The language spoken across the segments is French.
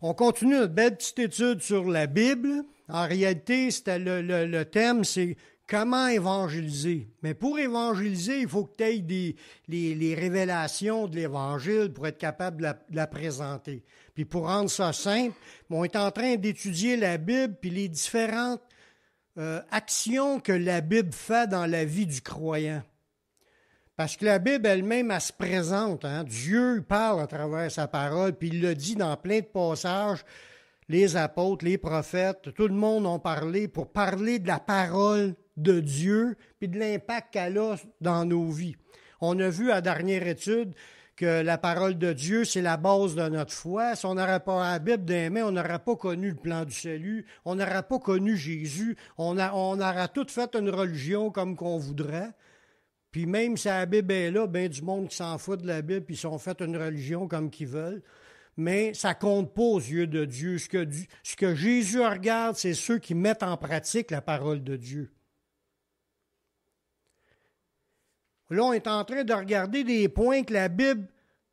On continue notre belle petite étude sur la Bible. En réalité, c'était le thème, c'est comment évangéliser. Mais pour évangéliser, il faut que tu aies les révélations de l'Évangile pour être capable de la présenter. Puis pour rendre ça simple, on est en train d'étudier la Bible puis les différentes actions que la Bible fait dans la vie du croyant. Parce que la Bible elle-même, elle se présente. Hein? Dieu parle à travers sa parole, puis il le dit dans plein de passages. Les apôtres, les prophètes, tout le monde ont parlé pour parler de la parole de Dieu puis de l'impact qu'elle a dans nos vies. On a vu à la dernière étude que la parole de Dieu, c'est la base de notre foi. Si on n'aurait pas la Bible dans les mains, on n'aurait pas connu le plan du salut, on n'aurait pas connu Jésus, on aurait tout fait une religion comme qu'on voudrait. Puis même si la Bible est là, bien du monde qui s'en fout de la Bible, puis ils sont fait une religion comme qu'ils veulent. Mais ça compte pas aux yeux de Dieu. Ce que Jésus regarde, c'est ceux qui mettent en pratique la parole de Dieu. Là, on est en train de regarder des points que la Bible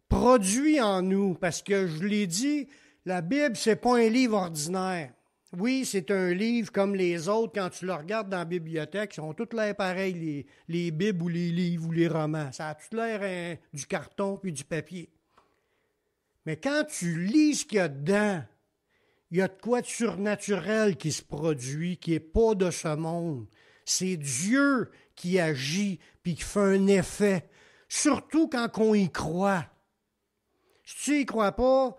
produit en nous. Parce que, je l'ai dit, la Bible, c'est pas un livre ordinaire. Oui, c'est un livre comme les autres. Quand tu le regardes dans la bibliothèque, ils sont tous l'air pareils, les Bibles ou les livres ou les romans. Ça a tout l'air du carton puis du papier. Mais quand tu lis ce qu'il y a dedans, il y a de quoi de surnaturel qui se produit, qui n'est pas de ce monde. C'est Dieu qui agit puis qui fait un effet, surtout quand on y croit. Si tu n'y crois pas,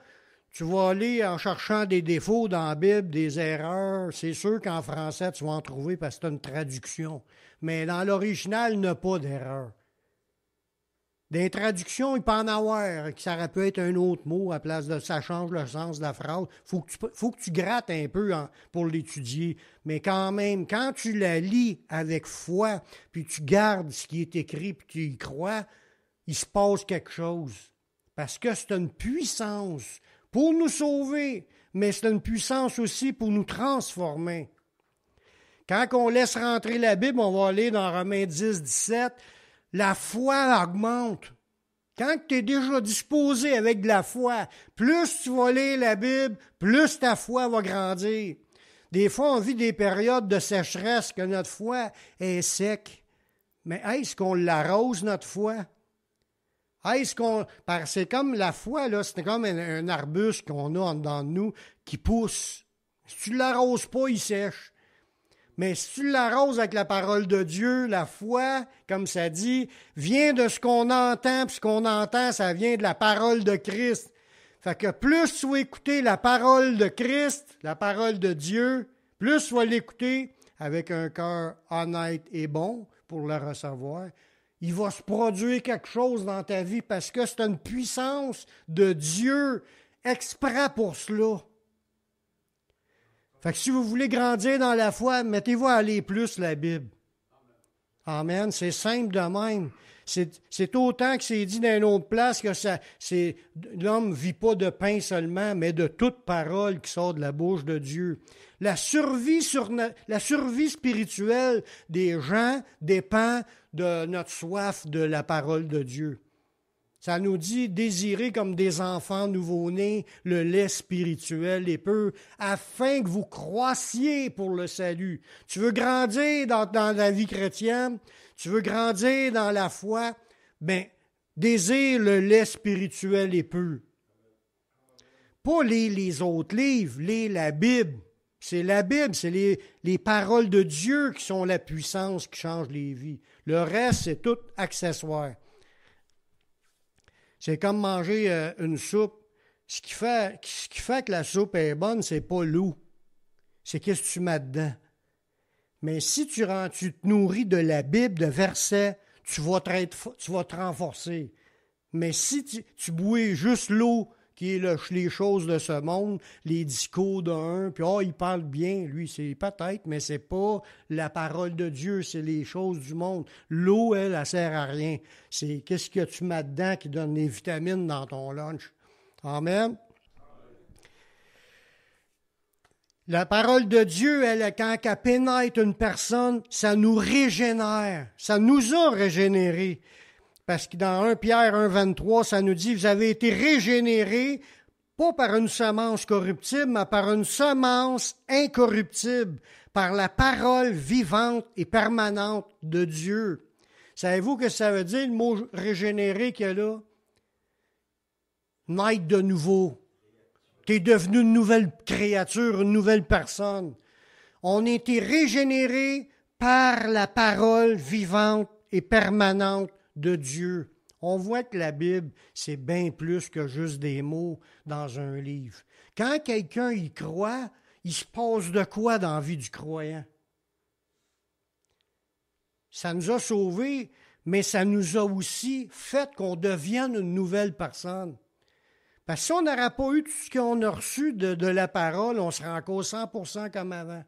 tu vas aller en cherchant des défauts dans la Bible, des erreurs. C'est sûr qu'en français, tu vas en trouver parce que c'est une traduction. Mais dans l'original, il n'y a pas d'erreur. Dans les traductions, il peut en avoir, ça aurait pu être un autre mot à place de ça change le sens de la phrase. Faut que tu grattes un peu pour l'étudier. Mais quand même, quand tu la lis avec foi, puis tu gardes ce qui est écrit, puis tu y crois, il se passe quelque chose. Parce que c'est une puissance pour nous sauver, mais c'est une puissance aussi pour nous transformer. Quand on laisse rentrer la Bible, on va aller dans Romains 10, 17, la foi augmente. Quand tu es déjà disposé avec de la foi, plus tu vas lire la Bible, plus ta foi va grandir. Des fois, on vit des périodes de sécheresse que notre foi est sec. Mais est-ce qu'on l'arrose, notre foi? C'est comme la foi, là, c'est comme un arbuste qu'on a en dedans de nous qui pousse. Si tu ne l'arroses pas, il sèche. Mais si tu l'arroses avec la parole de Dieu, la foi, comme ça dit, vient de ce qu'on entend, puis ce qu'on entend, ça vient de la parole de Christ. Fait que plus tu vas écouter la parole de Christ, la parole de Dieu, plus tu vas l'écouter avec un cœur honnête et bon pour le recevoir, il va se produire quelque chose dans ta vie parce que c'est une puissance de Dieu exprès pour cela. Fait que si vous voulez grandir dans la foi, mettez-vous à aller plus la Bible. Amen. C'est simple de même. C'est autant que c'est dit dans une autre place que l'homme ne vit pas de pain seulement, mais de toute parole qui sort de la bouche de Dieu. La survie spirituelle des gens dépend de notre soif de la parole de Dieu. Ça nous dit désirer comme des enfants nouveau-nés le lait spirituel et peu, afin que vous croissiez pour le salut. Tu veux grandir dans la vie chrétienne, tu veux grandir dans la foi, bien, désire le lait spirituel et peu. Pas les autres livres, la Bible. C'est la Bible, c'est les paroles de Dieu qui sont la puissance qui change les vies. Le reste, c'est tout accessoire. C'est comme manger une soupe. Ce qui fait que la soupe est bonne, c'est pas l'eau. C'est qu'est-ce que tu mets dedans. Mais si tu te nourris de la Bible, de versets, tu vas te renforcer. Mais si tu bois juste l'eau, qui est les choses de ce monde, les discours d'un, puis il parle bien, lui, c'est peut-être, mais c'est pas la parole de Dieu, c'est les choses du monde. L'eau, elle sert à rien. C'est qu'est-ce que tu mets dedans qui donne les vitamines dans ton lunch. Amen. La parole de Dieu, quand elle pénètre une personne, ça nous régénère. Ça nous a régénérés. Parce que dans 1 Pierre 1, 23, ça nous dit, vous avez été régénérés, pas par une semence corruptible, mais par une semence incorruptible, par la parole vivante et permanente de Dieu. Savez-vous que ça veut dire, le mot régénéré qu'il y a là? Naître de nouveau. Tu es devenu une nouvelle créature, une nouvelle personne. On a été régénéré par la parole vivante et permanente de Dieu. On voit que la Bible, c'est bien plus que juste des mots dans un livre. Quand quelqu'un y croit, il se passe de quoi dans la vie du croyant? Ça nous a sauvés, mais ça nous a aussi fait qu'on devienne une nouvelle personne. Parce que si on n'aurait pas eu tout ce qu'on a reçu de la parole, on serait encore 100% comme avant.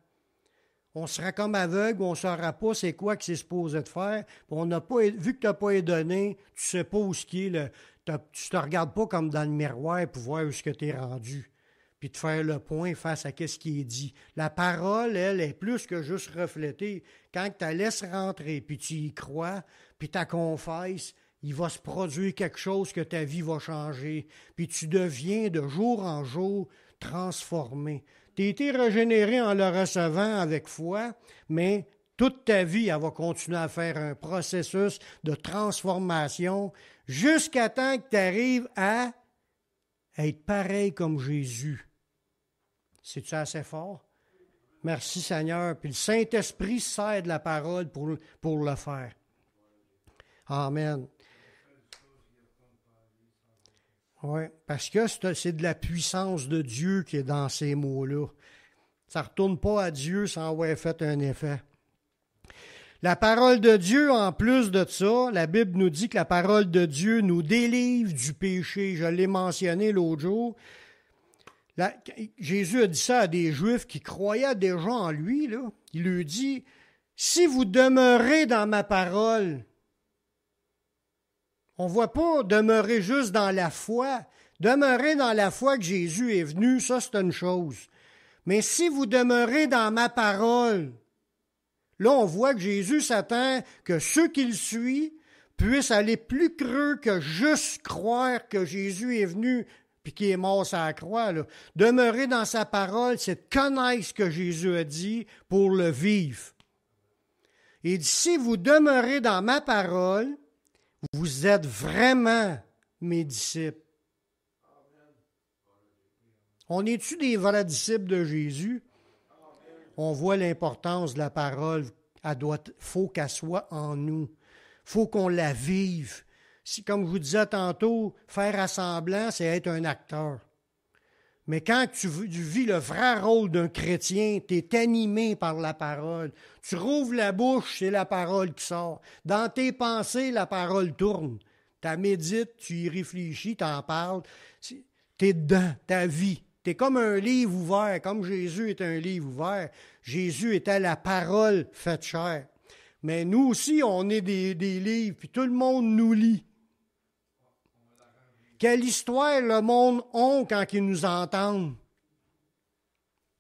On serait comme aveugle, on ne saura pas c'est quoi que c'est supposé de faire. On n'a pas, vu que tu n'as pas été donné, tu ne sais pas où ce qui est. Tu ne te regardes pas comme dans le miroir pour voir où ce que tu es rendu. Puis de faire le point face à ce qui est dit. La parole, elle, est plus que juste reflétée. Quand tu la laisses rentrer, puis tu y crois, puis tu la confesses, il va se produire quelque chose que ta vie va changer. Puis tu deviens de jour en jour transformé. Tu as été régénéré en le recevant avec foi, mais toute ta vie, elle va continuer à faire un processus de transformation jusqu'à temps que tu arrives à être pareil comme Jésus. C'est-tu assez fort? Merci Seigneur. Puis le Saint-Esprit sert de la parole pour le faire. Amen. Oui, parce que c'est de la puissance de Dieu qui est dans ces mots-là. Ça ne retourne pas à Dieu sans avoir fait un effet. La parole de Dieu, en plus de ça, la Bible nous dit que la parole de Dieu nous délivre du péché. Je l'ai mentionné l'autre jour. Jésus a dit ça à des Juifs qui croyaient déjà en lui. Là. Il leur dit, « Si vous demeurez dans ma parole », on ne voit pas demeurer juste dans la foi. Demeurer dans la foi que Jésus est venu, ça c'est une chose. Mais si vous demeurez dans ma parole, là on voit que Jésus s'attend que ceux qui le suivent puissent aller plus creux que juste croire que Jésus est venu puis qu'il est mort sur la croix. Là. Demeurer dans sa parole, c'est de connaître ce que Jésus a dit pour le vivre. Il dit, si vous demeurez dans ma parole, vous êtes vraiment mes disciples. On est-tu des vrais disciples de Jésus? On voit l'importance de la parole. Faut qu'elle soit en nous. Faut qu'on la vive. Si, comme je vous disais tantôt, faire assemblant, c'est être un acteur. Mais quand tu vis le vrai rôle d'un chrétien, tu es animé par la parole. Tu rouvres la bouche, c'est la parole qui sort. Dans tes pensées, la parole tourne. Tu médites, tu y réfléchis, tu en parles. Tu es dedans, ta vie. Tu es comme un livre ouvert, comme Jésus est un livre ouvert. Jésus était la parole faite chair. Mais nous aussi, on est des livres, puis tout le monde nous lit. Quelle histoire le monde a quand ils nous entendent?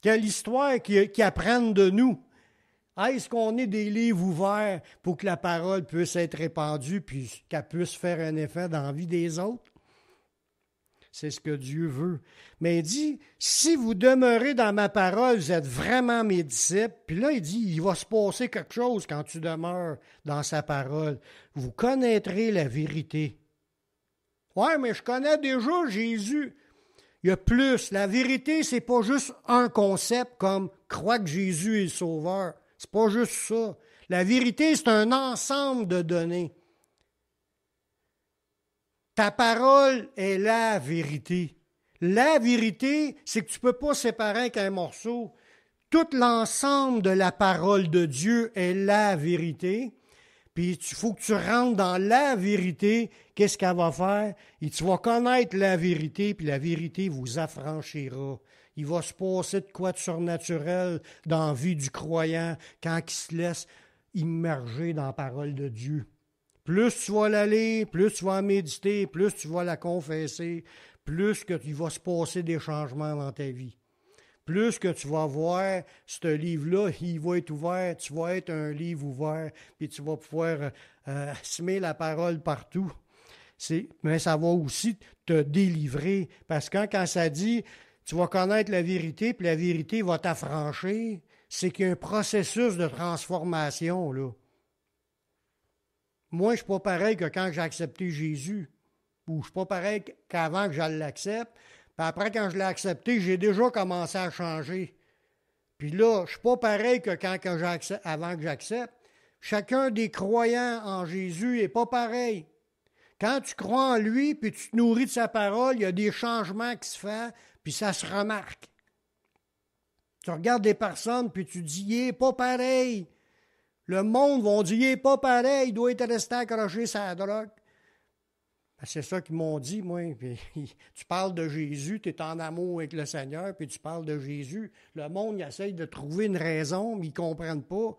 Quelle histoire qu'ils apprennent de nous? Est-ce qu'on est des livres ouverts pour que la parole puisse être répandue puis qu'elle puisse faire un effet dans la vie des autres? C'est ce que Dieu veut. Mais il dit, si vous demeurez dans ma parole, vous êtes vraiment mes disciples. Puis là, il dit, il va se passer quelque chose quand tu demeures dans sa parole. Vous connaîtrez la vérité. Ouais, mais je connais déjà Jésus. Il y a plus. La vérité, c'est pas juste un concept comme croire que Jésus est le sauveur. C'est pas juste ça. La vérité, c'est un ensemble de données. Ta parole est la vérité. La vérité, c'est que tu ne peux pas séparer avec un morceau. Tout l'ensemble de la parole de Dieu est la vérité. Puis il faut que tu rentres dans la vérité. Qu'est-ce qu'elle va faire? Et tu vas connaître la vérité, puis la vérité vous affranchira. Il va se passer de quoi de surnaturel dans la vie du croyant quand il se laisse immerger dans la parole de Dieu. Plus tu vas la lire, plus tu vas en méditer, plus tu vas la confesser, plus que il va se passer des changements dans ta vie. Plus que tu vas voir ce livre-là, il va être ouvert, tu vas être un livre ouvert, puis tu vas pouvoir semer la parole partout. Mais ça va aussi te délivrer. Parce que quand ça dit, tu vas connaître la vérité, puis la vérité va t'affranchir, c'est qu'il y a un processus de transformation, là. Moi, je ne suis pas pareil que quand j'ai accepté Jésus. Ou je ne suis pas pareil qu'avant que je l'accepte. Puis après, quand je l'ai accepté, j'ai déjà commencé à changer. Puis là, je ne suis pas pareil que avant que j'accepte. Chacun des croyants en Jésus n'est pas pareil. Quand tu crois en lui, puis tu te nourris de sa parole, il y a des changements qui se font, puis ça se remarque. Tu regardes des personnes, puis tu dis, il n'est pas pareil. Le monde va dire, il n'est pas pareil, il doit être resté accroché sur la drogue. Ben, c'est ça qu'ils m'ont dit, moi. Puis, tu parles de Jésus, tu es en amour avec le Seigneur, puis tu parles de Jésus. Le monde, il essaye de trouver une raison, mais ils ne comprennent pas.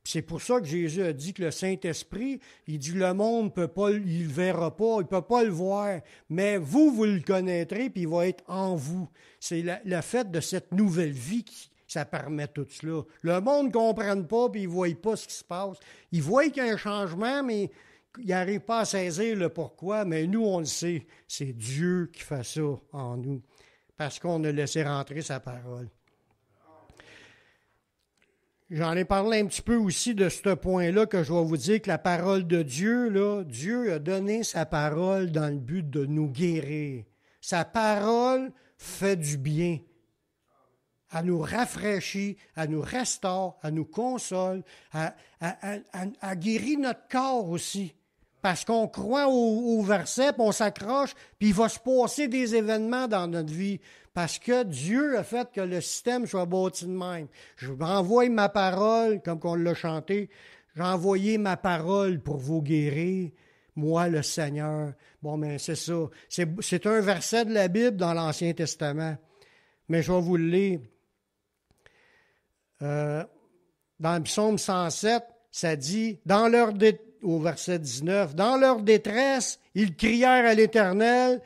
Puis c'est pour ça que Jésus a dit que le Saint-Esprit, il dit le monde peut pas, il le verra pas, il peut pas le voir, mais vous le connaîtrez, puis il va être en vous. C'est le fait de cette nouvelle vie qui ça permet tout cela. Le monde ne comprenne pas, puis il ne voit pas ce qui se passe. Il voit qu'il y a un changement, mais il n'arrive pas à saisir le pourquoi, mais nous, on le sait. C'est Dieu qui fait ça en nous, parce qu'on a laissé rentrer sa parole. J'en ai parlé un petit peu aussi de ce point-là que je vais vous dire que la parole de Dieu, là, Dieu a donné sa parole dans le but de nous guérir. Sa parole fait du bien. Elle nous rafraîchit, elle nous restaure, elle nous console, elle guérit notre corps aussi. Parce qu'on croit au verset, puis on s'accroche, puis il va se passer des événements dans notre vie. Parce que Dieu a fait que le système soit bâti de même. Je envoie ma parole, comme on l'a chanté, j'ai envoyé ma parole pour vous guérir, moi le Seigneur. Bon, mais c'est ça. C'est un verset de la Bible dans l'Ancien Testament. Mais je vais vous le lire. Dans le psaume 107, ça dit, au verset 19, « Dans leur détresse, ils crièrent à l'Éternel,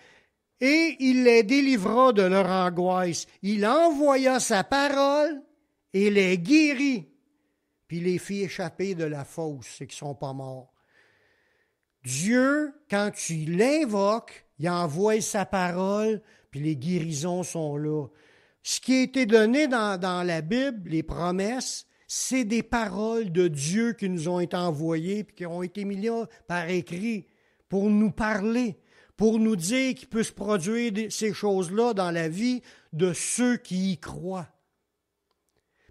et il les délivra de leur angoisse. Il envoya sa parole et les guérit, puis les fit échapper de la fosse, c'est qu'ils ne sont pas morts. » Dieu, quand tu l'invoques, il envoie sa parole, puis les guérisons sont là. Ce qui a été donné dans la Bible, les promesses, c'est des paroles de Dieu qui nous ont été envoyées puis qui ont été mises là par écrit pour nous parler, pour nous dire qu'il peut se produire ces choses-là dans la vie de ceux qui y croient.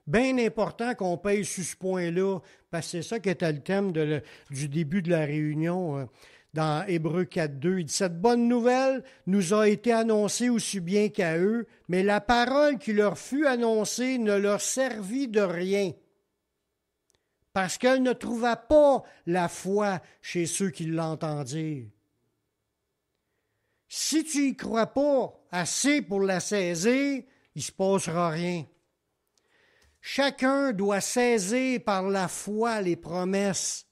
Bien important qu'on paye sur ce point-là, parce que c'est ça qui était le thème du début de la réunion dans Hébreux 4.2. Il dit, « Cette bonne nouvelle nous a été annoncée aussi bien qu'à eux, mais la parole qui leur fut annoncée ne leur servit de rien, parce qu'elle ne trouva pas la foi chez ceux qui l'entendirent. » Si tu n'y crois pas assez pour la saisir, il ne se passera rien. Chacun doit saisir par la foi les promesses.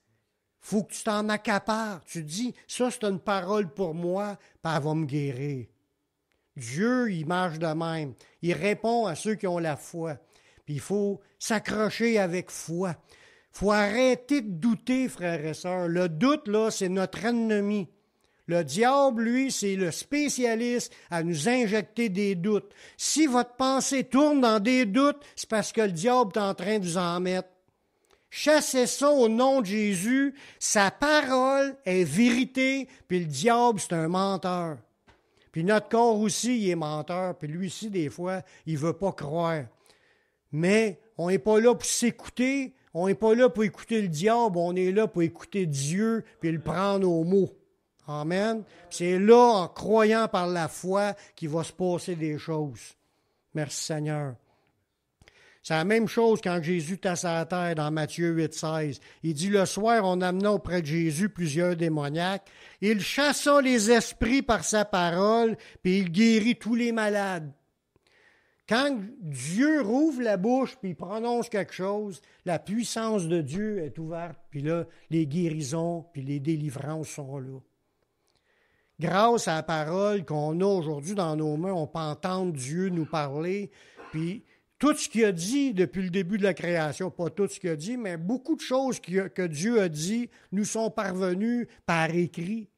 Il faut que tu t'en accapares. Tu dis, ça c'est une parole pour moi, puis elle va me guérir. Dieu, il marche de même. Il répond à ceux qui ont la foi. Puis il faut s'accrocher avec foi. Il faut arrêter de douter, frères et sœurs. Le doute, là, c'est notre ennemi. Le diable, lui, c'est le spécialiste à nous injecter des doutes. Si votre pensée tourne dans des doutes, c'est parce que le diable est en train de vous en mettre. Chassez ça au nom de Jésus. Sa parole est vérité, puis le diable, c'est un menteur. Puis notre corps aussi, il est menteur, puis lui aussi, des fois, il ne veut pas croire. Mais on n'est pas là pour s'écouter, on n'est pas là pour écouter le diable, on est là pour écouter Dieu, puis le prendre au mot. Amen. C'est là, en croyant par la foi, qu'il va se passer des choses. Merci Seigneur. C'est la même chose quand Jésus était à la terre dans Matthieu 8,16. Il dit, le soir, on amena auprès de Jésus plusieurs démoniaques. Il chassa les esprits par sa parole, puis il guérit tous les malades. Quand Dieu rouvre la bouche, puis il prononce quelque chose, la puissance de Dieu est ouverte, puis là, les guérisons, puis les délivrances sont là. Grâce à la parole qu'on a aujourd'hui dans nos mains, on peut entendre Dieu nous parler, puis tout ce qu'il a dit depuis le début de la création, pas tout ce qu'il a dit, mais beaucoup de choses que Dieu a dit nous sont parvenues par écrit.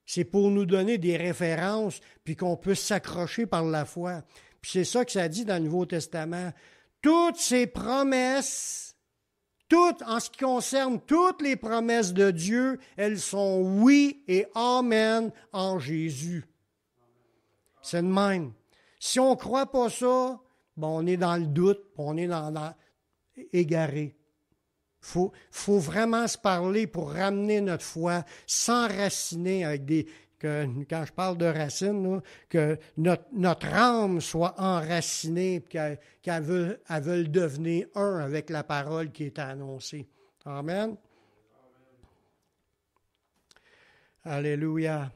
C'est pour nous donner des références, puis qu'on puisse s'accrocher par la foi. Puis c'est ça que ça dit dans le Nouveau Testament. Toutes ces promesses, toutes, en ce qui concerne toutes les promesses de Dieu, elles sont oui et amen en Jésus. C'est le même. Si on ne croit pas ça, bon, on est dans le doute, on est dans égaré. Faut vraiment se parler pour ramener notre foi, s'enraciner avec quand je parle de racines, là, que notre âme soit enracinée, qu'elle veuille devenir un avec la parole qui est annoncée. Amen. Alléluia.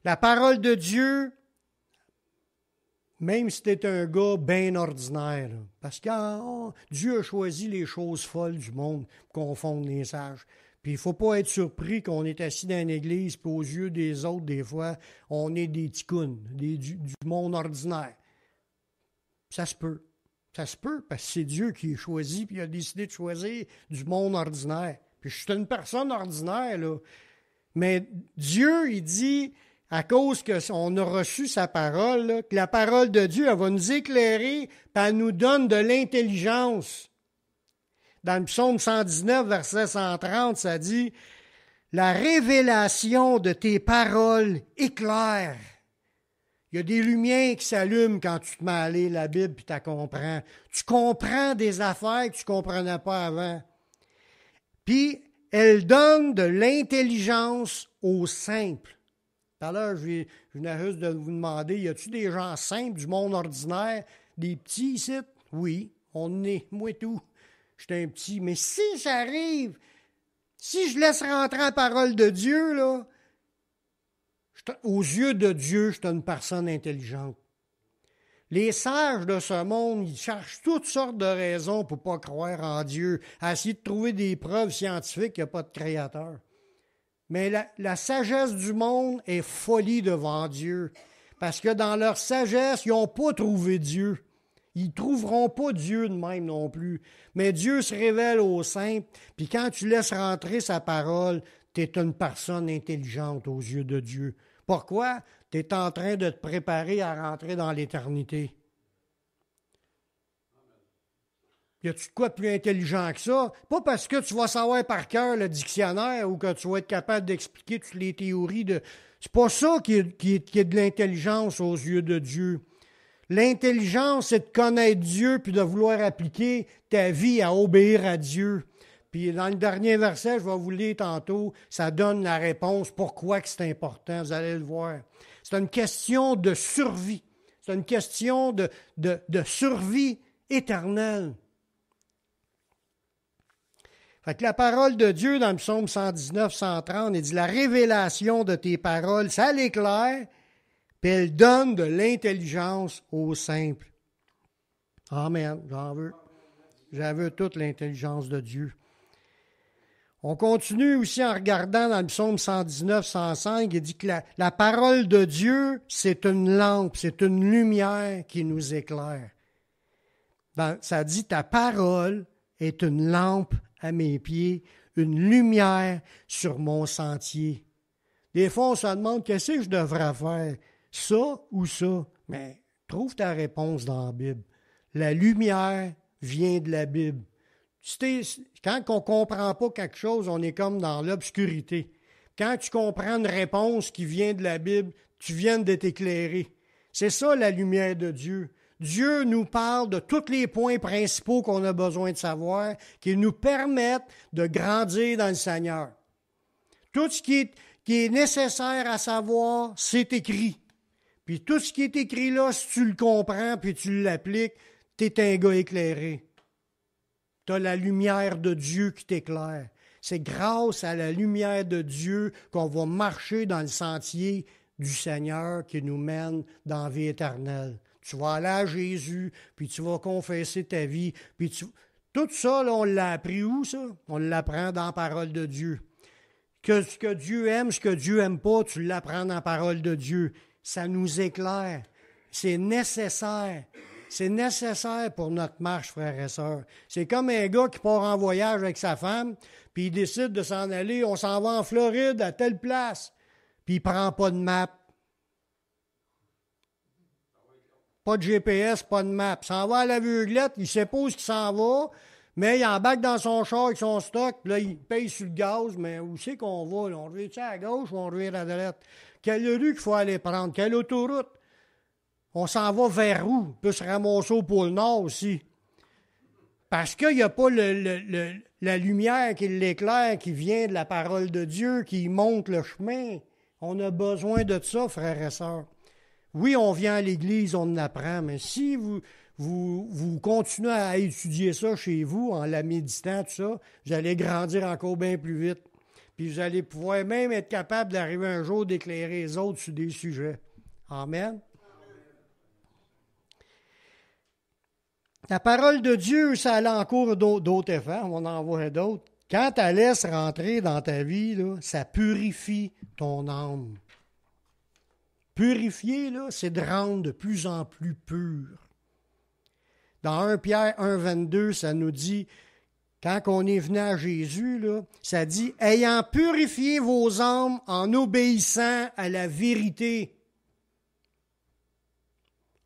La parole de Dieu, même si tu es un gars bien ordinaire, là, parce que Dieu a choisi les choses folles du monde pour confondre les sages. Puis il ne faut pas être surpris qu'on est assis dans une église, puis aux yeux des autres, des fois, on est des ticounes, du monde ordinaire. Ça se peut. Ça se peut, parce que c'est Dieu qui a choisi, puis il a décidé de choisir du monde ordinaire. Puis je suis une personne ordinaire, là. Mais Dieu, il dit, à cause qu'on a reçu sa parole, là, que la parole de Dieu, elle va nous éclairer, puis elle nous donne de l'intelligence. Dans le psaume 119, verset 130, ça dit « La révélation de tes paroles éclaire. » Il y a des lumières qui s'allument quand tu te mets à lire la Bible et tu la comprends. Tu comprends des affaires que tu ne comprenais pas avant. Puis, elle donne de l'intelligence aux simples. Tout à l'heure, je venais juste de vous demander, y a-t-il des gens simples du monde ordinaire, des petits ici? Oui, on est, moi et tout. J'étais un petit, mais si j'arrive, si je laisse rentrer la parole de Dieu, là, aux yeux de Dieu, je suis une personne intelligente. Les sages de ce monde, ils cherchent toutes sortes de raisons pour ne pas croire en Dieu, à essayer de trouver des preuves scientifiques qu'il n'y a pas de créateur. Mais la sagesse du monde est folie devant Dieu, parce que dans leur sagesse, ils n'ont pas trouvé Dieu. Ils ne trouveront pas Dieu de même non plus. Mais Dieu se révèle aux simples, puis quand tu laisses rentrer sa parole, tu es une personne intelligente aux yeux de Dieu. Pourquoi? Tu es en train de te préparer à rentrer dans l'éternité. Y a-tu de quoi de plus intelligent que ça? Pas parce que tu vas savoir par cœur le dictionnaire ou que tu vas être capable d'expliquer toutes les théories de... C'est pas ça qui est de l'intelligence aux yeux de Dieu. L'intelligence, c'est de connaître Dieu puis de vouloir appliquer ta vie à obéir à Dieu. Puis dans le dernier verset, je vais vous le lire tantôt, ça donne la réponse pourquoi que c'est important, vous allez le voir. C'est une question de survie. C'est une question de survie éternelle. Fait que la parole de Dieu dans le psaume 119, 130, il dit « La révélation de tes paroles, ça l'éclaire, puis elle donne de l'intelligence aux simples. » Amen, j'en veux. J'en veux toute l'intelligence de Dieu. On continue aussi en regardant dans le psaume 119, 105, il dit que la parole de Dieu, c'est une lampe, c'est une lumière qui nous éclaire. Ça dit « Ta parole est une lampe à mes pieds, une lumière sur mon sentier. » Des fois, on se demande qu'est-ce que je devrais faire, ça ou ça. Mais trouve ta réponse dans la Bible. La lumière vient de la Bible. Quand on ne comprend pas quelque chose, on est comme dans l'obscurité. Quand tu comprends une réponse qui vient de la Bible, tu viens d'être éclairé. C'est ça la lumière de Dieu. Dieu nous parle de tous les points principaux qu'on a besoin de savoir, qui nous permettent de grandir dans le Seigneur. Tout ce qui est nécessaire à savoir, c'est écrit. Puis tout ce qui est écrit là, si tu le comprends puis tu l'appliques, tu es un gars éclairé. Tu as la lumière de Dieu qui t'éclaire. C'est grâce à la lumière de Dieu qu'on va marcher dans le sentier du Seigneur qui nous mène dans la vie éternelle. Tu vas aller à Jésus, puis tu vas confesser ta vie. Puis tout ça, là, on l'a appris où, ça? On l'apprend dans la parole de Dieu. Ce que Dieu aime, ce que Dieu n'aime pas, tu l'apprends dans la parole de Dieu. Ça nous éclaire. C'est nécessaire. C'est nécessaire pour notre marche, frères et sœurs. C'est comme un gars qui part en voyage avec sa femme, puis il décide de s'en aller. On s'en va en Floride, à telle place. puis il ne prend pas de map. Pas de GPS, pas de map. Il s'en va à l'aveuglette, il sait pas où il s'en va, mais il embarque dans son char avec son stock, puis là, il paye sur le gaz, mais où c'est qu'on va? Là? On revient-tu à gauche ou on revient à droite? Quelle rue qu'il faut aller prendre? Quelle autoroute? On s'en va vers où? On peut se ramasser au pôle Nord aussi. Parce qu'il n'y a pas la lumière qui l'éclaire, qui vient de la parole de Dieu, qui montre le chemin. On a besoin de ça, frères et sœurs. Oui, on vient à l'église, on en apprend, mais si vous continuez à étudier ça chez vous, en la méditant, tout ça, vous allez grandir encore bien plus vite. Puis vous allez pouvoir même être capable d'arriver un jour d'éclairer les autres sur des sujets. Amen. La parole de Dieu, ça a encore d'autres effets, on en voit d'autres. Quand tu la laisses rentrer dans ta vie, là, ça purifie ton âme. Purifier, là, c'est de rendre de plus en plus pur. Dans 1 Pierre 1, 22, ça nous dit, quand on est venu à Jésus, là, ça dit « Ayant purifié vos âmes en obéissant à la vérité. »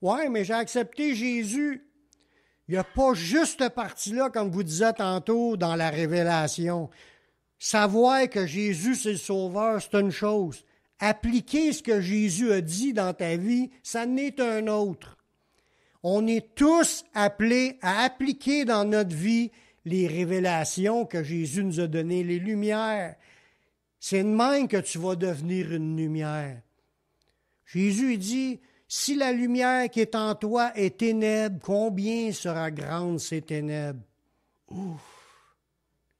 Ouais, mais j'ai accepté Jésus. Il n'y a pas juste cette partie-là, comme vous disiez tantôt, dans la révélation. Savoir que Jésus, c'est le Sauveur, c'est une chose. Appliquer ce que Jésus a dit dans ta vie, ça n'est un autre. On est tous appelés à appliquer dans notre vie les révélations que Jésus nous a données, les lumières. C'est de même que tu vas devenir une lumière. Jésus dit, si la lumière qui est en toi est ténèbre, combien sera grande ces ténèbres? Ouf!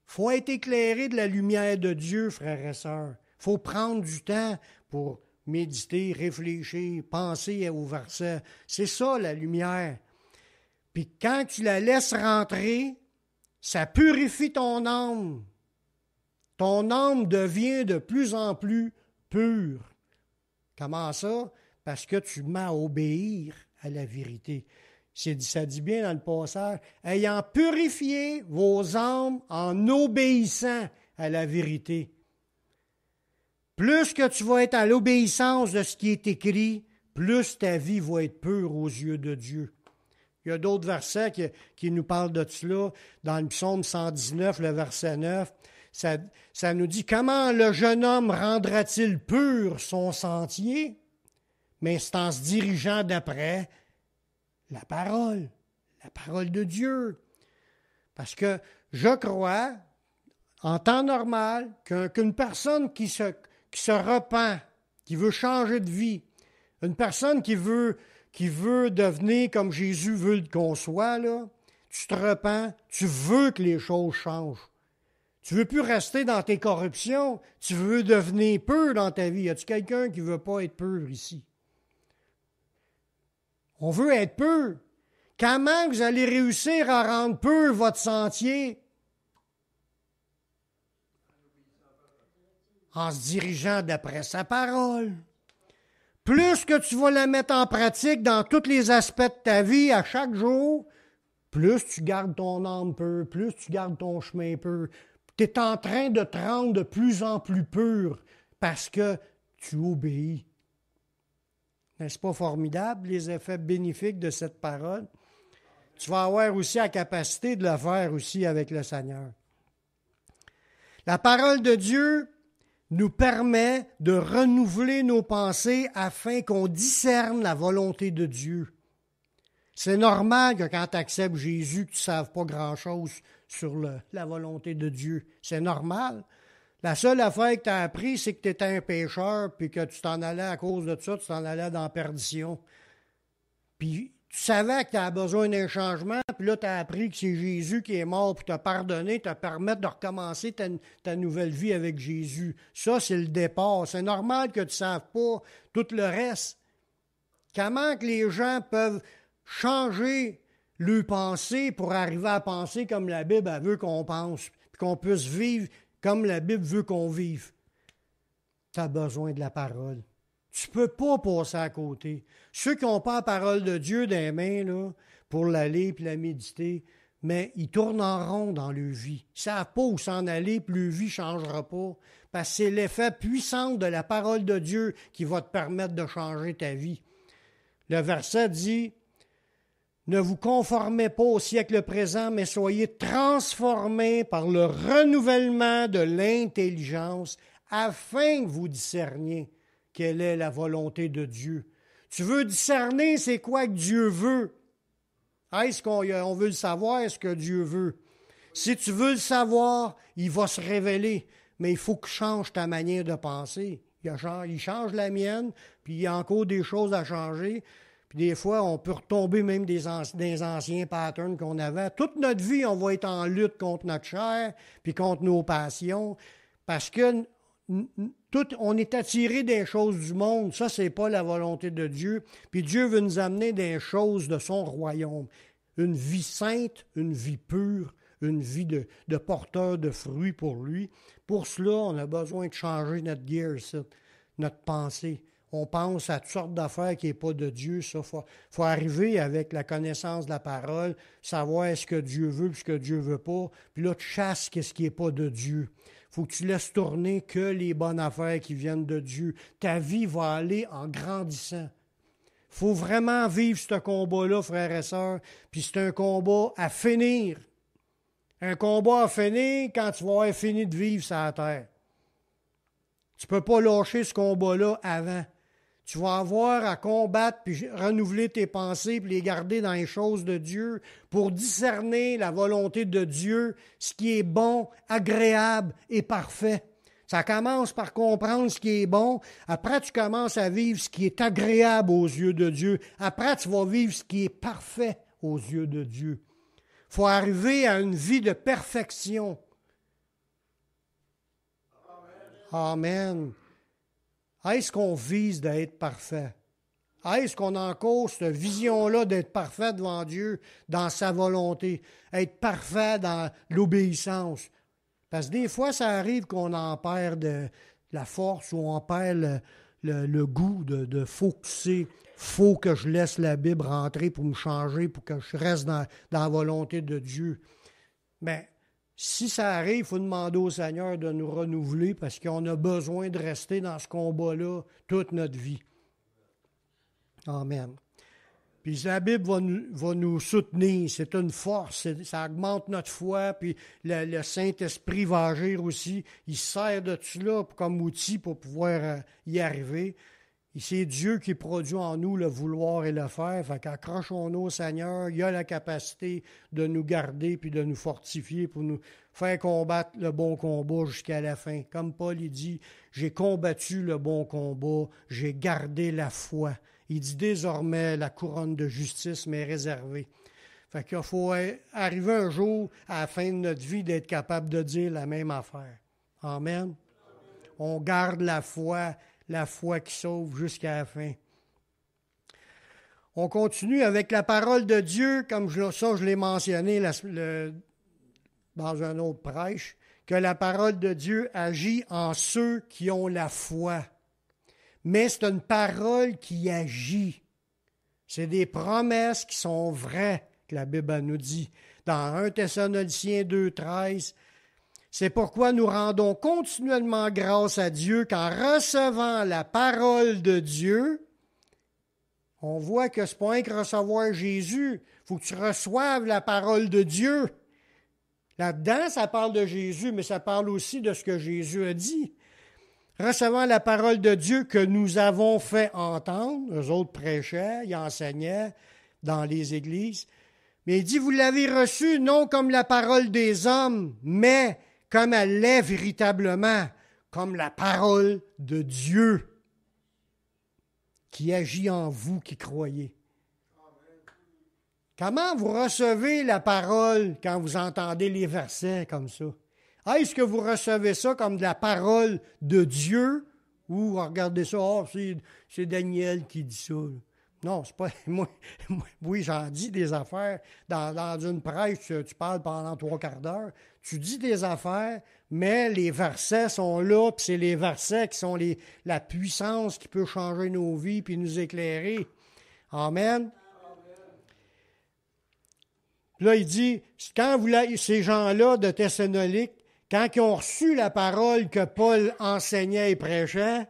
Faut être éclairé de la lumière de Dieu, frères et sœurs. Faut prendre du temps pour méditer, réfléchir, penser au verset. C'est ça, la lumière. Puis quand tu la laisses rentrer, ça purifie ton âme. Ton âme devient de plus en plus pure. Comment ça? Parce que tu mets à obéir à la vérité. Ça dit bien dans le passage, ayant purifié vos âmes en obéissant à la vérité. Plus que tu vas être à l'obéissance de ce qui est écrit, plus ta vie va être pure aux yeux de Dieu. Il y a d'autres versets qui nous parlent de cela. Dans le psaume 119, le verset 9, ça nous dit « Comment le jeune homme rendra-t-il pur son sentier? » Mais c'est en se dirigeant d'après la parole de Dieu. Parce que je crois, en temps normal, qu'une personne qui se repent, qui veut changer de vie, une personne qui veut devenir comme Jésus veut qu'on soit, là, tu te repens, tu veux que les choses changent. Tu veux plus rester dans tes corruptions, tu veux devenir pur dans ta vie. Y a-t-il quelqu'un qui veut pas être pur ici? On veut être pur. Comment vous allez réussir à rendre pur votre sentier? En se dirigeant d'après sa parole. Plus que tu vas la mettre en pratique dans tous les aspects de ta vie à chaque jour, plus tu gardes ton âme pure, plus tu gardes ton chemin pur. Tu es en train de te rendre de plus en plus pur parce que tu obéis. N'est-ce pas formidable, les effets bénéfiques de cette parole? Tu vas avoir aussi la capacité de le faire aussi avec le Seigneur. La parole de Dieu nous permet de renouveler nos pensées afin qu'on discerne la volonté de Dieu. C'est normal que quand tu acceptes Jésus, que tu ne saves pas grand-chose sur la volonté de Dieu. C'est normal. La seule affaire que tu as appris, c'est que tu étais un pécheur, puis que tu t'en allais à cause de ça, tu t'en allais dans la perdition. Puis tu savais que tu avais besoin d'un changement, puis là, tu as appris que c'est Jésus qui est mort pour te pardonner, te permettre de recommencer ta nouvelle vie avec Jésus. Ça, c'est le départ. C'est normal que tu ne saves pas tout le reste. Comment que les gens peuvent changer leur pensée pour arriver à penser comme la Bible veut qu'on pense, puis qu'on puisse vivre comme la Bible veut qu'on vive. Tu as besoin de la parole. Tu ne peux pas passer à côté. Ceux qui n'ont pas la parole de Dieu dans les mains là, pour la lire et la méditer, mais ils tournent en rond dans leur vie. Ils ne savent pas où s'en aller, puis leur vie ne changera pas. Parce que c'est l'effet puissant de la parole de Dieu qui va te permettre de changer ta vie. Le verset dit, « Ne vous conformez pas au siècle présent, mais soyez transformés par le renouvellement de l'intelligence, afin que vous discerniez quelle est la volonté de Dieu. » Tu veux discerner c'est quoi que Dieu veut. Est-ce qu'on veut le savoir, est-ce que Dieu veut? Si tu veux le savoir, il va se révéler, mais il faut que tu changes ta manière de penser. Il change la mienne, puis il y a encore des choses à changer. Puis des fois, on peut retomber même des anciens patterns qu'on avait. Toute notre vie, on va être en lutte contre notre chair, puis contre nos passions, parce que on est attiré des choses du monde. Ça, c'est pas la volonté de Dieu. Puis Dieu veut nous amener des choses de son royaume. Une vie sainte, une vie pure, une vie de porteur de fruits pour lui. Pour cela, on a besoin de changer notre gear, notre pensée. On pense à toutes sortes d'affaires qui n'est pas de Dieu. Ça, faut arriver avec la connaissance de la parole, savoir ce que Dieu veut et ce que Dieu ne veut pas. Puis là, tu chasses ce qui n'est pas de Dieu. Faut que tu laisses tourner que les bonnes affaires qui viennent de Dieu. Ta vie va aller en grandissant. Faut vraiment vivre ce combat-là, frères et sœurs, puis c'est un combat à finir. Un combat à finir quand tu vas avoir fini de vivre sur la terre. Tu ne peux pas lâcher ce combat-là avant. Tu vas avoir à combattre puis renouveler tes pensées puis les garder dans les choses de Dieu pour discerner la volonté de Dieu, ce qui est bon, agréable et parfait. Ça commence par comprendre ce qui est bon. Après, tu commences à vivre ce qui est agréable aux yeux de Dieu. Après, tu vas vivre ce qui est parfait aux yeux de Dieu. Il faut arriver à une vie de perfection. Amen. Est-ce qu'on vise d'être parfait? Est-ce qu'on a encore cette vision-là d'être parfait devant Dieu, dans sa volonté, être parfait dans l'obéissance? Parce que des fois, ça arrive qu'on en perd de la force ou on perd le goût de focuser. Faut que je laisse la Bible rentrer pour me changer, pour que je reste dans la volonté de Dieu. Mais si ça arrive, il faut demander au Seigneur de nous renouveler parce qu'on a besoin de rester dans ce combat-là toute notre vie. Amen. Puis la Bible va nous soutenir, c'est une force, ça augmente notre foi, puis le Saint-Esprit va agir aussi. Il sert de cela comme outil pour pouvoir y arriver. Et c'est Dieu qui produit en nous le vouloir et le faire. Fait qu'accrochons-nous au Seigneur. Il a la capacité de nous garder puis de nous fortifier pour nous faire combattre le bon combat jusqu'à la fin. Comme Paul il dit, j'ai combattu le bon combat, j'ai gardé la foi. Il dit désormais la couronne de justice m'est réservée. Fait qu'il faut arriver un jour à la fin de notre vie d'être capable de dire la même affaire. Amen. On garde la foi qui sauve jusqu'à la fin. On continue avec la parole de Dieu, comme je l'ai mentionné dans un autre prêche, que la parole de Dieu agit en ceux qui ont la foi. Mais c'est une parole qui agit. C'est des promesses qui sont vraies, que la Bible nous dit. Dans 1 Thessaloniciens 2,13, c'est pourquoi nous rendons continuellement grâce à Dieu qu'en recevant la parole de Dieu, on voit que ce n'est pas que recevoir Jésus, il faut que tu reçoives la parole de Dieu. Là-dedans, ça parle de Jésus, mais ça parle aussi de ce que Jésus a dit. Recevant la parole de Dieu que nous avons fait entendre, eux autres prêchaient, ils enseignaient dans les églises, mais il dit, vous l'avez reçue non comme la parole des hommes, mais comme elle l'est véritablement, comme la parole de Dieu qui agit en vous qui croyez. Comment vous recevez la parole quand vous entendez les versets comme ça? Est-ce que vous recevez ça comme de la parole de Dieu ou regardez ça, oh, c'est Daniel qui dit ça? Non, c'est pas moi. Oui, j'en dis des affaires. Dans une prêche, tu parles pendant 3/4 d'heure. Tu dis des affaires, mais les versets sont là, puis c'est les versets qui sont la puissance qui peut changer nos vies puis nous éclairer. Amen. Puis là, il dit, quand ces gens-là de Thessalonique, quand ils ont reçu la parole que Paul enseignait et prêchait,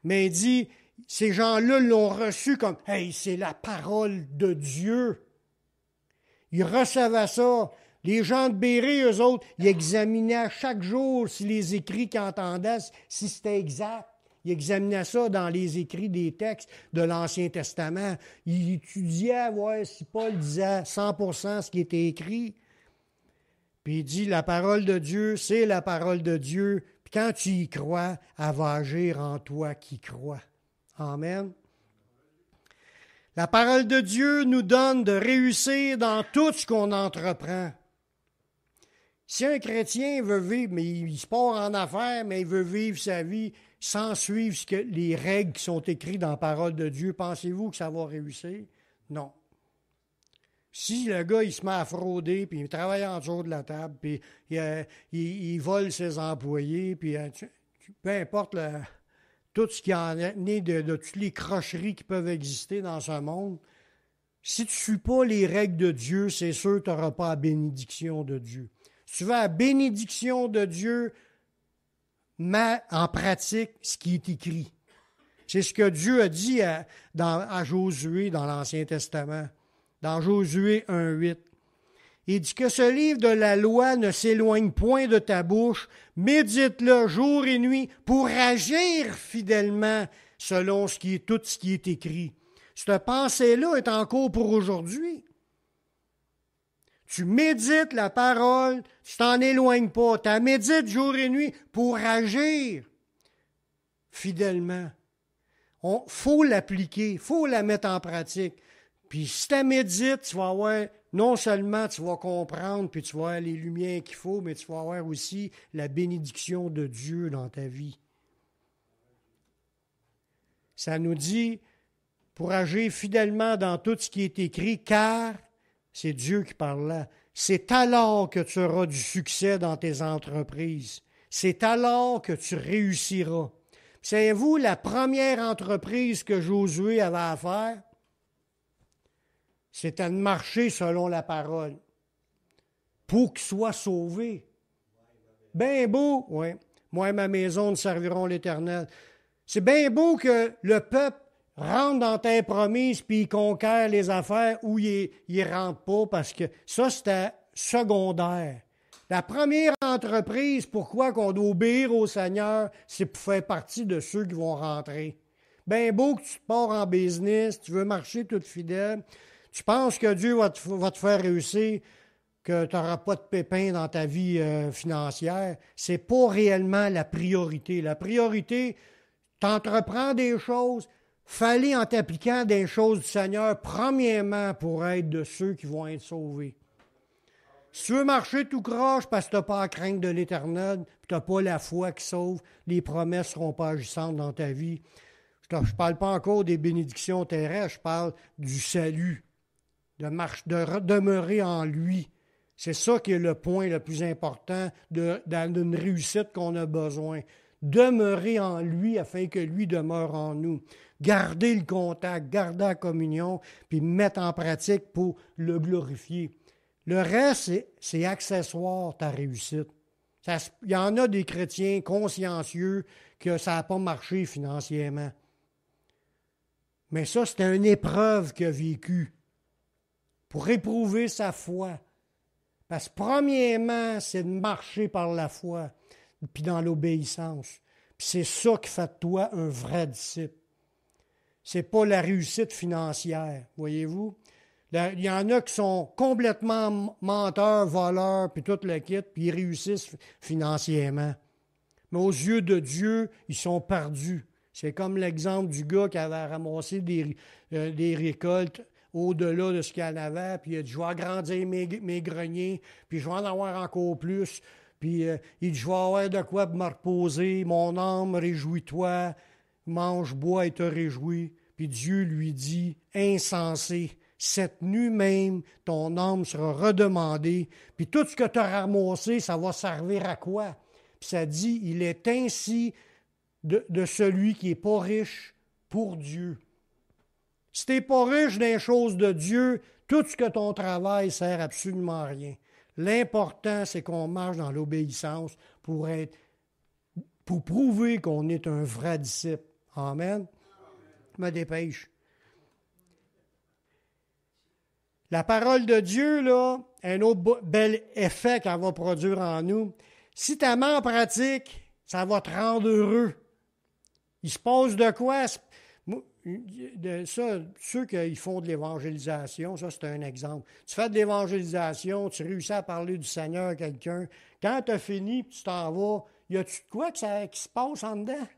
mais il dit, ces gens-là l'ont reçu comme, hey, c'est la parole de Dieu. Ils recevaient ça. Les gens de Bérée, eux autres, ils examinaient chaque jour si les écrits qu'ils entendaient, si c'était exact. Ils examinaient ça dans les écrits des textes de l'Ancien Testament. Ils étudiaient, ouais, si Paul disait 100% ce qui était écrit. Puis il dit, la parole de Dieu, c'est la parole de Dieu. Puis quand tu y crois, elle va agir en toi qui crois. Amen. La parole de Dieu nous donne de réussir dans tout ce qu'on entreprend. Si un chrétien veut vivre, mais il se part en affaires, mais il veut vivre sa vie sans suivre les règles qui sont écrites dans la parole de Dieu, pensez-vous que ça va réussir? Non. Si le gars, il se met à frauder, puis il travaille en dessous de la table, puis il vole ses employés, puis peu importe tout ce qui en est né de toutes les crocheries qui peuvent exister dans ce monde, si tu ne suis pas les règles de Dieu, c'est sûr que tu n'auras pas la bénédiction de Dieu. Si tu veux la bénédiction de Dieu, mets en pratique ce qui est écrit. C'est ce que Dieu a dit à Josué dans l'Ancien Testament, dans Josué 1,8. Il dit que ce livre de la loi ne s'éloigne point de ta bouche, médite-le jour et nuit pour agir fidèlement selon tout ce qui est écrit. Cette pensée-là est encore pour aujourd'hui. Tu médites la parole, tu t'en éloignes pas. Tu la médites jour et nuit pour agir fidèlement. Il faut l'appliquer, il faut la mettre en pratique. Puis si tu la médites, tu vas avoir, non seulement tu vas comprendre, puis tu vas avoir les lumières qu'il faut, mais tu vas avoir aussi la bénédiction de Dieu dans ta vie. Ça nous dit, pour agir fidèlement dans tout ce qui est écrit, car c'est Dieu qui parle là. C'est alors que tu auras du succès dans tes entreprises. C'est alors que tu réussiras. Savez-vous, la première entreprise que Josué avait à faire, c'était de marcher selon la parole pour qu'il soit sauvé. Bien beau, oui. Moi et ma maison, nous servirons l'Éternel. C'est bien beau que le peuple rentre dans terre promise puis il conquiert les affaires ou il ne rentre pas parce que ça, c'était secondaire. La première entreprise, pourquoi qu'on doit obéir au Seigneur, c'est pour faire partie de ceux qui vont rentrer. Bien beau que tu te pars en business, tu veux marcher tout fidèle, tu penses que Dieu va te faire réussir, que tu n'auras pas de pépins dans ta vie financière. Ce n'est pas réellement la priorité. La priorité, tu entreprends des choses, fallait en t'appliquant des choses du Seigneur, premièrement, pour être de ceux qui vont être sauvés. Si tu veux marcher tout croche parce que tu n'as pas à craindre de l'Éternel, puis tu n'as pas la foi qui sauve, les promesses ne seront pas agissantes dans ta vie. Je ne parle pas encore des bénédictions terrestres, je parle du salut, de demeurer en lui. C'est ça qui est le point le plus important d'une réussite qu'on a besoin. Demeurer en lui afin que lui demeure en nous. Garder le contact, garder la communion, puis mettre en pratique pour le glorifier. Le reste, c'est accessoire, ta réussite. Il y en a des chrétiens consciencieux que ça n'a pas marché financièrement. Mais ça, c'était une épreuve qu'il a vécue pour éprouver sa foi. Parce que premièrement, c'est de marcher par la foi, puis dans l'obéissance. Puis c'est ça qui fait de toi un vrai disciple. C'est pas la réussite financière, voyez-vous. Il y en a qui sont complètement menteurs, voleurs, puis tout le kit, puis ils réussissent financièrement. Mais aux yeux de Dieu, ils sont perdus. C'est comme l'exemple du gars qui avait ramassé des récoltes au-delà de ce qu'il en avait, puis il a dit, je vais agrandir mes greniers, puis je vais en avoir encore plus, puis il dit, je vais avoir de quoi me reposer, mon âme, réjouis-toi, mange, bois et te réjouis. Puis Dieu lui dit, insensé, cette nuit même, ton âme sera redemandée, puis tout ce que tu as ramassé, ça va servir à quoi? Puis ça dit, il est ainsi de celui qui n'est pas riche pour Dieu. Si tu n'es pas riche dans les choses de Dieu, tout ce que ton travail sert absolument à rien. L'important, c'est qu'on marche dans l'obéissance pour prouver qu'on est un vrai disciple. Amen. Je me dépêche. La parole de Dieu, là, un autre bel effet qu'elle va produire en nous. Si tu la mets en pratique, ça va te rendre heureux. Il se passe de quoi? Ça, ceux qui font de l'évangélisation, ça c'est un exemple. Tu fais de l'évangélisation, tu réussis à parler du Seigneur à quelqu'un. Quand tu as fini, tu t'en vas, y a-tu de quoi qui se passe en dedans?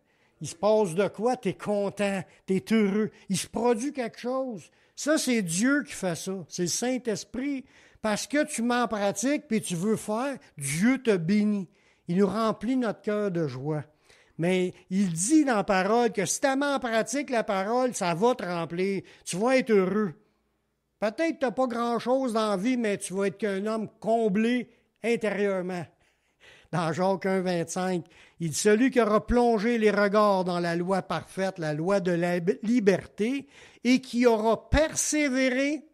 Il se passe de quoi? Tu es content, tu es heureux. Il se produit quelque chose. Ça, c'est Dieu qui fait ça. C'est le Saint-Esprit. Parce que tu mets en pratique puis tu veux faire, Dieu te bénit. Il nous remplit notre cœur de joie. Mais il dit dans la parole que si tu mets en pratique la parole, ça va te remplir. Tu vas être heureux. Peut-être que tu n'as pas grand-chose dans la vie, mais tu vas être qu'un homme comblé intérieurement. Dans Jacques 1, 25, il dit « Celui qui aura plongé les regards dans la loi parfaite, la loi de la liberté, et qui aura persévéré,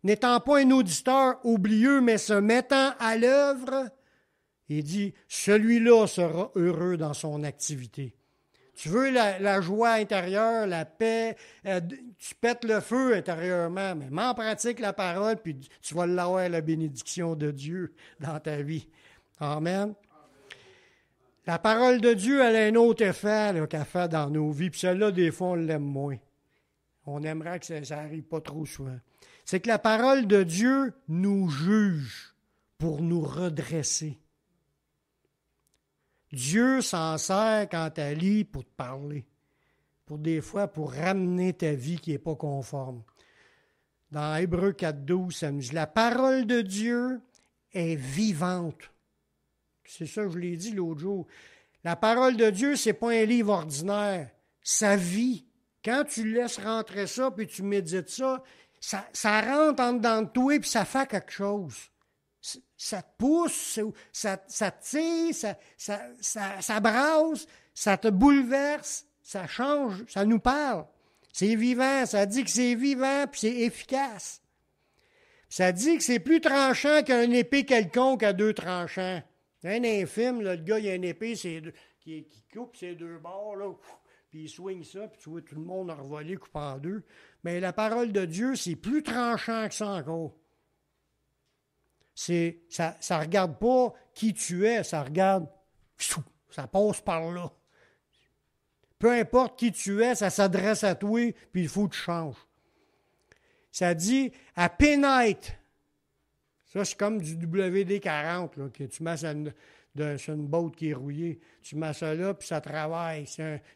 n'étant pas un auditeur oublieux, mais se mettant à l'œuvre, il dit, celui-là sera heureux dans son activité. » Tu veux la joie intérieure, la paix, tu pètes le feu intérieurement, mais mets en pratique la parole, puis tu vas l'avoir la bénédiction de Dieu dans ta vie. Amen. La parole de Dieu, elle a un autre effet qu'elle fait dans nos vies, puis celle-là, des fois, on l'aime moins. On aimerait que ça n'arrive pas trop souvent. C'est que la parole de Dieu nous juge pour nous redresser. Dieu s'en sert quand tu lis pour te parler. Pour des fois, pour ramener ta vie qui n'est pas conforme. Dans Hébreux 4.12, ça nous dit, la parole de Dieu est vivante. C'est ça que je l'ai dit l'autre jour. La parole de Dieu, ce n'est pas un livre ordinaire. Ça vit. Quand tu laisses rentrer ça, puis tu médites ça, ça rentre en dedans de toi, puis ça fait quelque chose. Ça te pousse, ça te tire, ça brasse, ça te bouleverse, ça change, ça nous parle. C'est vivant, ça dit que c'est vivant, puis c'est efficace. Ça dit que c'est plus tranchant qu'un épée quelconque à deux tranchants. Un infime, là, le gars, il a une épée qui coupe ses deux bords, là, puis il swing ça, puis tu vois tout le monde en revoler, coupé en deux. Mais la parole de Dieu, c'est plus tranchant que ça encore. Ça ne regarde pas qui tu es, ça regarde, ça passe par là. Peu importe qui tu es, ça s'adresse à toi, puis il faut que tu changes. Ça dit, elle pénètre. Ça, c'est comme du WD-40, là, que tu mets sur une botte qui est rouillée. Tu mets ça là, puis ça travaille.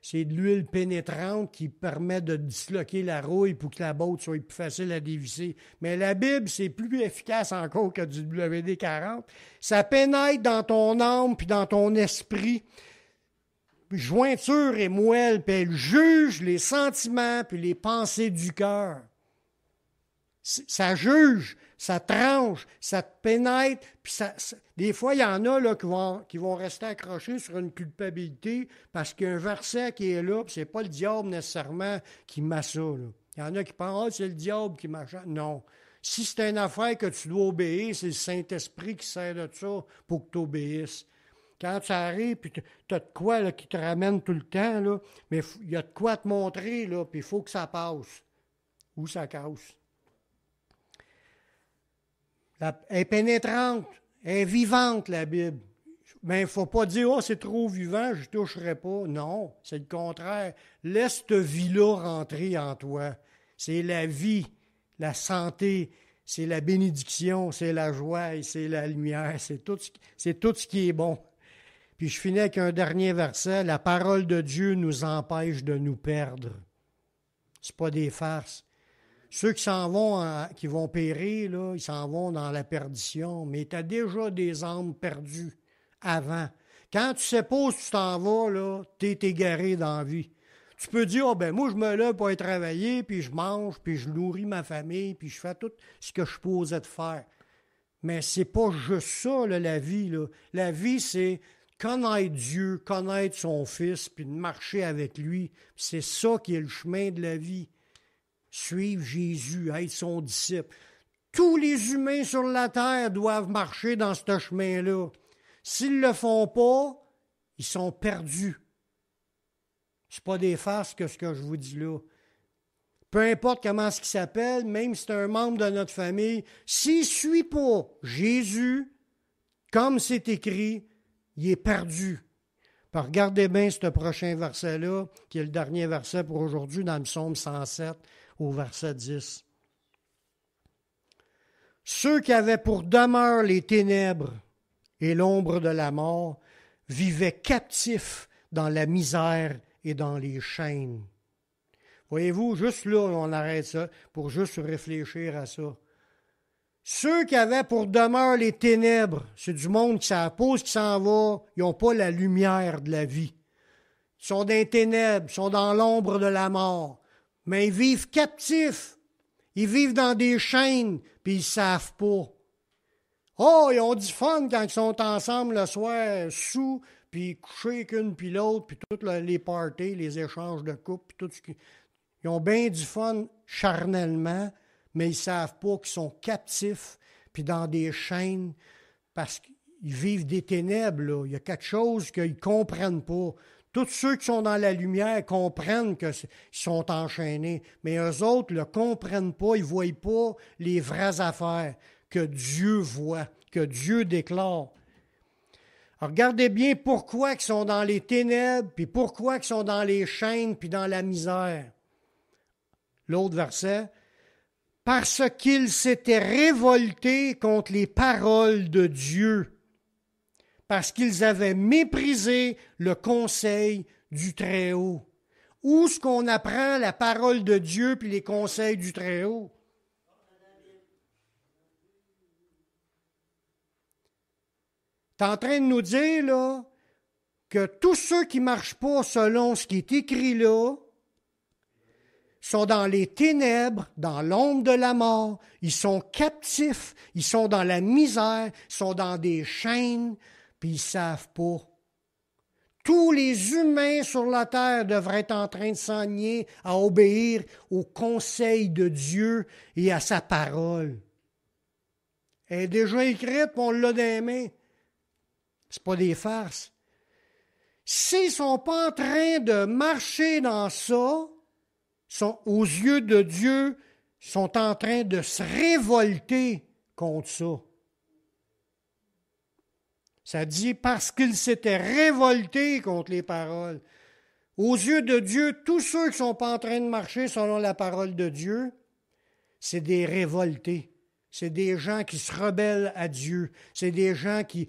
C'est de l'huile pénétrante qui permet de disloquer la rouille pour que la botte soit plus facile à dévisser. Mais la Bible, c'est plus efficace encore que du WD-40. Ça pénètre dans ton âme puis dans ton esprit. Puis jointure et moelle, puis elle juge les sentiments puis les pensées du cœur. Ça juge, ça tranche, ça te pénètre, puis des fois, il y en a là, qui vont rester accrochés sur une culpabilité parce qu'il y a un verset qui est là, puis c'est pas le diable nécessairement qui met ça. Là. Il y en a qui pensent, c'est le diable qui m'achète. Non. Si c'est une affaire que tu dois obéir, c'est le Saint-Esprit qui sert de ça pour que tu obéisses. Quand ça arrive, puis tu as de quoi là, qui te ramène tout le temps, là, mais il y a de quoi te montrer, là, puis il faut que ça passe ou ça casse. Elle est pénétrante, elle est vivante, la Bible. Mais il ne faut pas dire, oh, c'est trop vivant, je ne toucherai pas. Non, c'est le contraire. Laisse cette vie-là rentrer en toi. C'est la vie, la santé, c'est la bénédiction, c'est la joie et c'est la lumière. C'est tout ce qui est bon. Puis je finis avec un dernier verset. La parole de Dieu nous empêche de nous perdre. Ce n'est pas des farces. Ceux qui s'en vont, qui vont périr, là, ils s'en vont dans la perdition. Mais tu as déjà des âmes perdues avant. Quand tu sais pas où tu t'en vas, là, tu es égaré dans la vie. Tu peux dire, moi, je me lève pour aller travailler, puis je mange, puis je nourris ma famille, puis je fais tout ce que je suis posé de faire. Mais c'est pas juste ça, là, la vie. Là. La vie, c'est connaître Dieu, connaître son Fils, puis de marcher avec lui. C'est ça qui est le chemin de la vie. suivre Jésus, être son disciple. Tous les humains sur la terre doivent marcher dans ce chemin-là. S'ils ne le font pas, ils sont perdus. Ce n'est pas des farces que ce que je vous dis là. Peu importe comment ce qu'il s'appelle, même si c'est un membre de notre famille, s'il ne suit pas Jésus, comme c'est écrit, il est perdu. Alors, regardez bien ce prochain verset-là, qui est le dernier verset pour aujourd'hui, dans le psaume 107, au verset 10. Ceux qui avaient pour demeure les ténèbres et l'ombre de la mort vivaient captifs dans la misère et dans les chaînes. Voyez-vous, juste là, on arrête ça pour juste réfléchir à ça. Ceux qui avaient pour demeure les ténèbres, c'est du monde qui s'appose, qui s'en va, ils n'ont pas la lumière de la vie. Ils sont dans les ténèbres, ils sont dans l'ombre de la mort, mais ils vivent captifs. Ils vivent dans des chaînes, puis ils ne savent pas. Oh, ils ont du fun quand ils sont ensemble le soir, sous, puis couchés avec une puis l'autre, puis tous les parties, les échanges de couple, puis tout ce qui... Ils ont bien du fun charnellement, mais ils ne savent pas qu'ils sont captifs, puis dans des chaînes, parce qu'ils vivent des ténèbres, là. Il y a quelque chose qu'ils ne comprennent pas. Tous ceux qui sont dans la lumière comprennent qu'ils sont enchaînés, mais eux autres ne le comprennent pas, ils ne voient pas les vraies affaires que Dieu voit, que Dieu déclare. Alors, regardez bien pourquoi ils sont dans les ténèbres, puis pourquoi ils sont dans les chaînes, puis dans la misère. L'autre verset, parce qu'ils s'étaient révoltés contre les paroles de Dieu, parce qu'ils avaient méprisé le conseil du Très-Haut. Où est-ce qu'on apprend la parole de Dieu puis les conseils du Très-Haut? Tu es en train de nous dire là, que tous ceux qui ne marchent pas selon ce qui est écrit là, sont dans les ténèbres, dans l'ombre de la mort, ils sont captifs, ils sont dans la misère, ils sont dans des chaînes, puis ils ne savent pas. Tous les humains sur la terre devraient être en train de s'enligner à obéir au conseil de Dieu et à sa parole. Elle est déjà écrite, puis on l'a dans les mains. Ce n'est pas des farces. S'ils ne sont pas en train de marcher dans ça, sont, aux yeux de Dieu, sont en train de se révolter contre ça. Ça dit parce qu'ils s'étaient révoltés contre les paroles. Aux yeux de Dieu, tous ceux qui ne sont pas en train de marcher selon la parole de Dieu, c'est des révoltés. C'est des gens qui se rebellent à Dieu. C'est des gens qui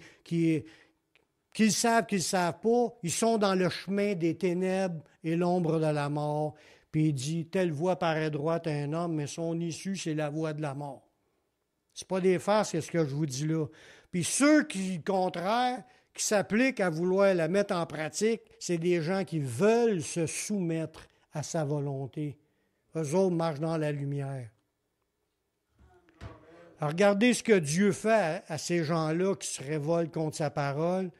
savent qu'ils ne savent pas. Ils sont dans le chemin des ténèbres et l'ombre de la mort. Puis il dit, telle voie paraît droite à un homme, mais son issue, c'est la voie de la mort. Ce n'est pas des farces, c'est ce que je vous dis là. Puis ceux qui, contraire, qui s'appliquent à vouloir la mettre en pratique, c'est des gens qui veulent se soumettre à sa volonté. Eux autres marchent dans la lumière. Alors regardez ce que Dieu fait à ces gens-là qui se révoltent contre sa parole.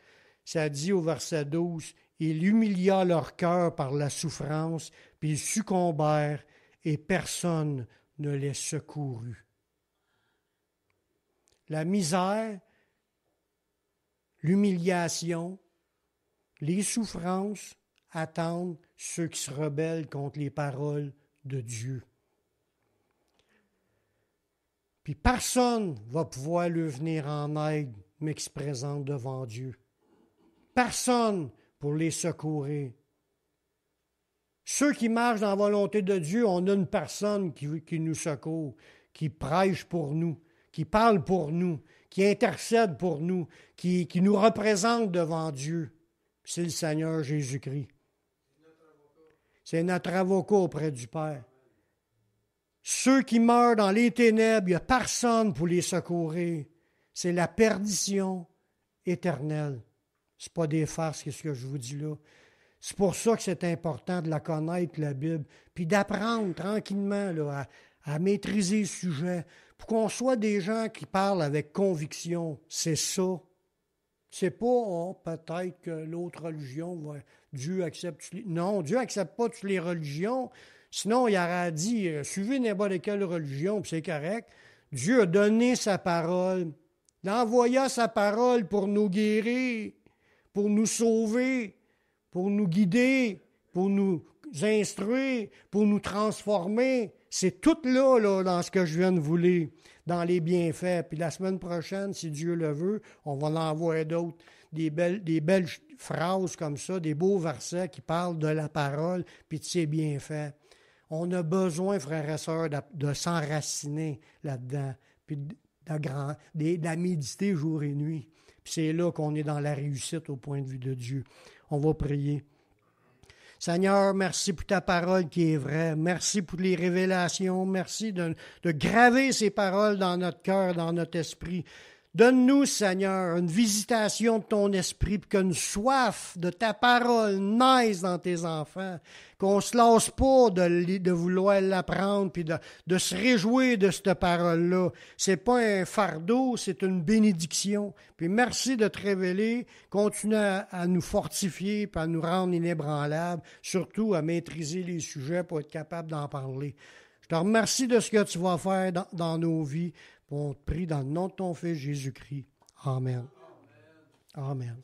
Ça dit au verset 12, « Il humilia leur cœur par la souffrance, puis ils succombèrent, et personne ne les secourut. » La misère, l'humiliation, les souffrances attendent ceux qui se rebellent contre les paroles de Dieu. Puis personne ne va pouvoir lui venir en aide, mais qui se présente devant Dieu. Personne pour les secourir. Ceux qui marchent dans la volonté de Dieu, on a une personne qui nous secourt, qui prêche pour nous, qui parle pour nous, qui intercède pour nous, qui nous représente devant Dieu. C'est le Seigneur Jésus-Christ. C'est notre avocat auprès du Père. Ceux qui meurent dans les ténèbres, il n'y a personne pour les secourir. C'est la perdition éternelle. Ce n'est pas des farces, c'est ce que je vous dis là. C'est pour ça que c'est important de la connaître, la Bible, puis d'apprendre tranquillement là, à maîtriser le sujet, pour qu'on soit des gens qui parlent avec conviction. C'est ça. C'est pas, oh, peut-être que l'autre religion, Dieu accepte... Non, Dieu n'accepte pas toutes les religions. Sinon, il aurait dit, suivez n'importe quelle religion, puis c'est correct. Dieu a donné sa parole. Il envoya sa parole pour nous guérir, pour nous sauver, pour nous guider, pour nous instruire, pour nous transformer. C'est tout là, dans ce que je viens de vous lire, dans les bienfaits. Puis la semaine prochaine, si Dieu le veut, on va en envoyer d'autres. Des belles phrases comme ça, des beaux versets qui parlent de la parole puis de ses bienfaits. On a besoin, frères et sœurs, de s'enraciner là-dedans, puis de la méditer jour et nuit. Puis c'est là qu'on est dans la réussite au point de vue de Dieu. On va prier. Seigneur, merci pour ta parole qui est vraie. Merci pour les révélations. Merci de graver ces paroles dans notre cœur, dans notre esprit. Donne-nous, Seigneur, une visitation de ton esprit, puis qu'une soif de ta parole naisse dans tes enfants, qu'on ne se lasse pas de vouloir l'apprendre, puis de se réjouir de cette parole-là. C'est pas un fardeau, c'est une bénédiction. Puis merci de te révéler, continue à nous fortifier, puis à nous rendre inébranlables, surtout à maîtriser les sujets pour être capable d'en parler. Je te remercie de ce que tu vas faire dans nos vies. On te prie dans le nom de ton Fils Jésus-Christ. Amen. Amen.